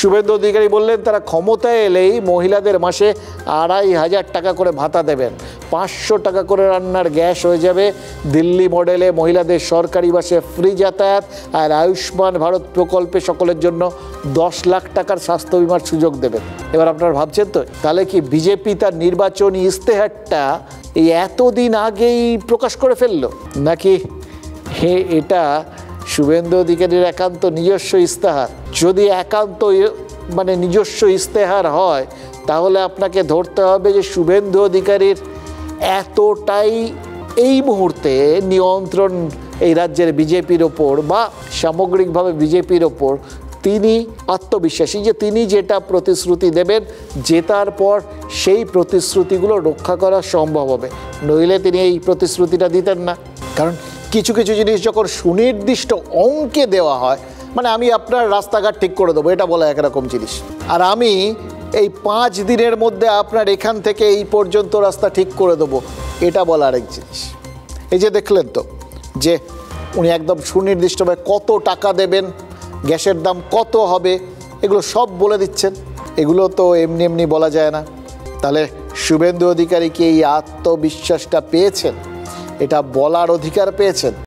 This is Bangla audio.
শুভেন্দু অধিকারী বললেন তারা ক্ষমতায় এলেই মহিলাদের মাসে 2,500 টাকা করে ভাতা দেবেন, 500 টাকা করে রান্নার গ্যাস হয়ে যাবে, দিল্লি মডেলে মহিলাদের সরকারি বাসে ফ্রি যাতায়াত, আর আয়ুষ্মান ভারত প্রকল্পে সকলের জন্য 10 লাখ টাকার স্বাস্থ্য বিমার সুযোগ দেবেন। এবার আপনারা ভাবছেন তো, তাহলে কি বিজেপি তার নির্বাচনী ইস্তেহারটা এই এতদিন আগেই প্রকাশ করে ফেললো, নাকি এটা শুভেন্দু অধিকারীর একান্ত নিজস্ব ইস্তেহার? যদি একান্ত নিজস্ব ইস্তেহার হয়, তাহলে আপনাকে ধরতে হবে যে শুভেন্দু অধিকারীর এতটাই এই মুহূর্তে নিয়ন্ত্রণ এই রাজ্যের বিজেপির ওপর বা সামগ্রিকভাবে বিজেপির ওপর, তিনি আত্মবিশ্বাসী যে তিনি যেটা প্রতিশ্রুতি দেবেন জেতার পর সেই প্রতিশ্রুতিগুলো রক্ষা করা সম্ভব হবে, নইলে তিনি এই প্রতিশ্রুতিটা দিতেন না। কারণ কিছু কিছু জিনিস যখন সুনির্দিষ্ট অঙ্কে দেওয়া হয়, আমি আপনার রাস্তাঘাট ঠিক করে দেবো, এটা বলা একরকম জিনিস, আর আমি এই 5 দিনের মধ্যে আপনার এখান থেকে এই পর্যন্ত রাস্তা ঠিক করে দেবো, এটা বলা আরেক জিনিস। এই যে দেখলেন তো যে উনি একদম সুনির্দিষ্টভাবে কত টাকা দেবেন, গ্যাসের দাম কত হবে, এগুলো সব বলে দিচ্ছেন। এগুলো তো এমনি এমনি বলা যায় না। তাহলে শুভেন্দু অধিকারী কি এই আত্মবিশ্বাসটা পেয়েছেন, এটা বলার অধিকার পেয়েছেন?